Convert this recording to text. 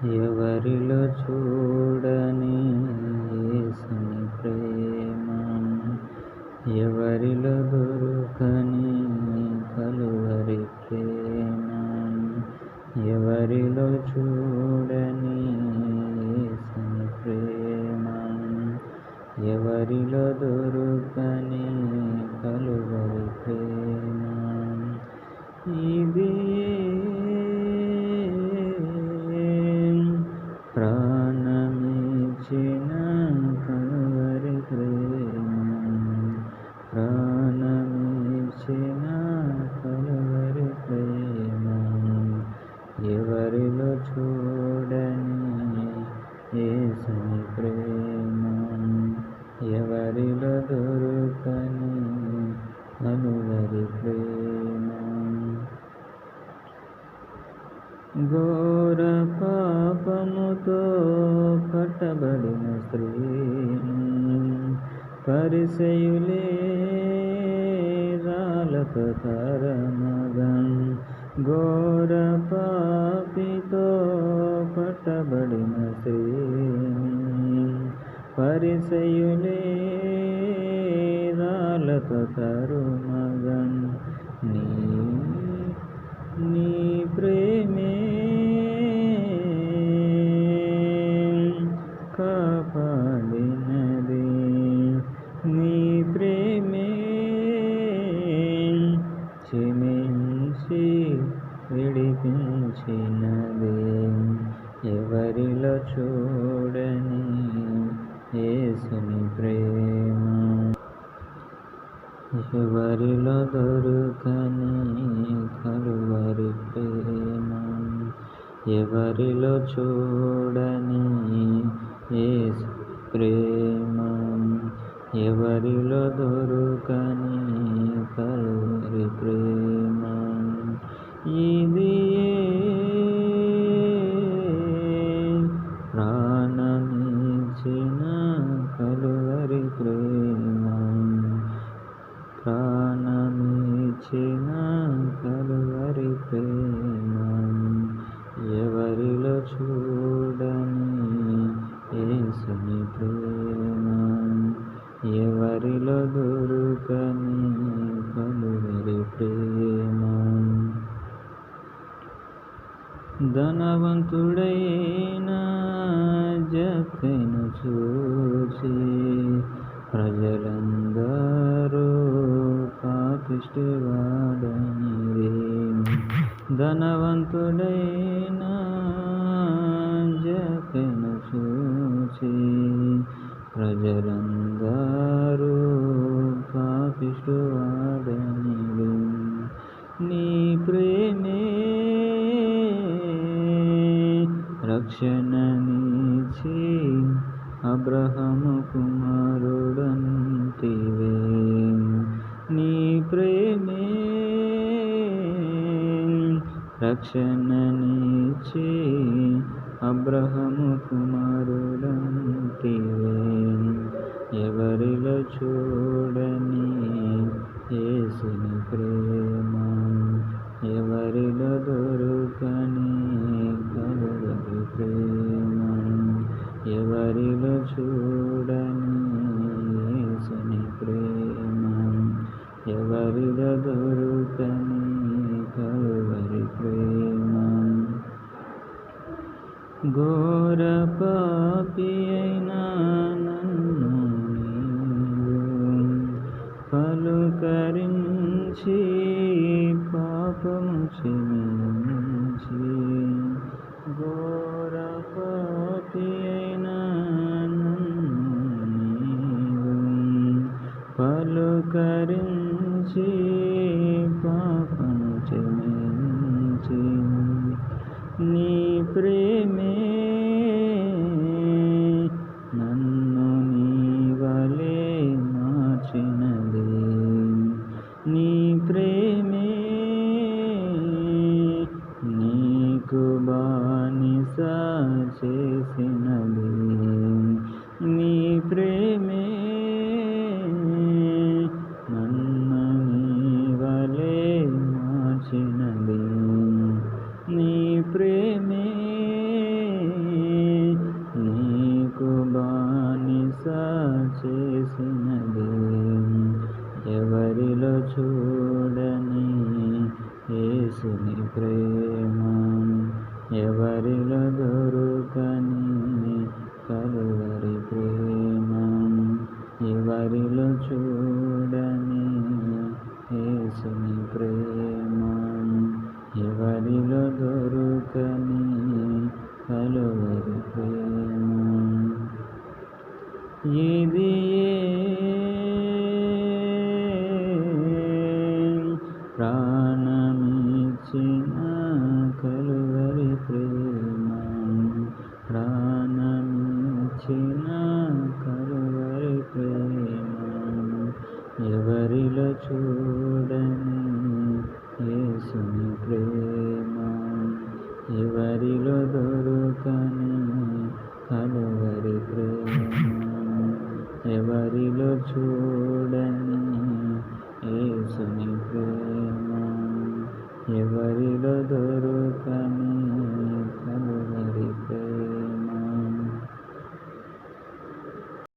ఎవరిలో చూడని యేసుని ప్రేమ, ఎవరిలో దొరకని కలువరి ప్రేమ, ఎవరిలో చూడని యేసుని ప్రేమ, ఎవరిలో దొరకని కలువరి ప్రేమ, ఇది ప్రాణమిచ్చిన కలువరి ప్రేమ, ప్రాణమిచ్చిన కలువరి ప్రేమ, ఎవరిలో చూడని యేసుని ప్రేమ, ఎవరిలో దొరకని కలువరి ప్రేమ. ఘోర పాపముతో పట్టబడిన స్త్రీని పరిసయులే రాళ్ళతో తరమగా, ఘోర పాపితో పట్టబడిన స్త్రీని పరిసయులే రాళ్ళతో తరుమగా, నీ ప్రేమే కాపాడినది, నీ ప్రేమే క్షమించి విడిపించినది, ఎవరిలో చూడని యేసుని ప్రేమ, ఎవరిలో దొరకని కలువరి ప్రేమ, ఎవరిలో చూడని యేసు ప్రేమ, ఎవరిలో దొరకని కలువరి ప్రేమ, ఇది ప్రాణమిచ్చిన కలువరి ప్రేమ, ప్రాణమిచ్చిన కలువరి ప్రేమ, ఎవరిలో చూడని యేసుని ప్రేమ, ఎవరిలో దొరకని కలువరి ప్రేమ. ధనవంతుడైన జక్కను చూసి ప్రజలందరూ పాపిష్టివాడనిరి, ధనవంతుడైన జక్కను చూసి ప్రజలందరూ పాపిష్టివాడనిరి, నీ ప్రేమే రక్షణనిచ్చి అబ్రహాము కుమారుడంటివే, నీ ప్రేమే రక్షణనిచ్చి అబ్రహాము కుమారుడంటివే, ఎవరిలో చూడని యేసుని ప్రేమ, ఎవరిలో దొరకని కలువరి ప్రేమ, ఎవరిలో చూడని యేసుని ప్రేమ, ఎవరిలో దొరకని కలువరి ప్రేమ. ఘోర పాపి అయినా నన్ను నీవు పలుకరించి పాపము క్షమించి, ఘోర పాపి అయినా నన్ను నీవు పలుకరించి పాపము క్షమించి, నీ ప్రేమే నన్ను నీ వలె మార్చినది, నీ ప్రేమే నీకు బానిస చేసినది, నీ ప్రేమే నన్ను నీ వలె మార్చినది, నీ ప్రేమే ఎవరిలో దొరుకని కలువరి ప్రేమ, ఎవరిలో చూడని యేసుని ప్రేమ, ఎవరిలో దొరుకని కలువరి ప్రేమ. ఇది ప్రాణమిచ్చిన కలువరి ప్రేమ, ప్రాణమిచ్చిన కలువరి ప్రేమ, ఎవరిలో చూడని యేసుని ప్రేమ, ఎవరిలో దొరుకని కలువరి ప్రేమ, ఎవరిలో చూడని యేసుని ప్రేమ, ఎవరిలో దొరుకని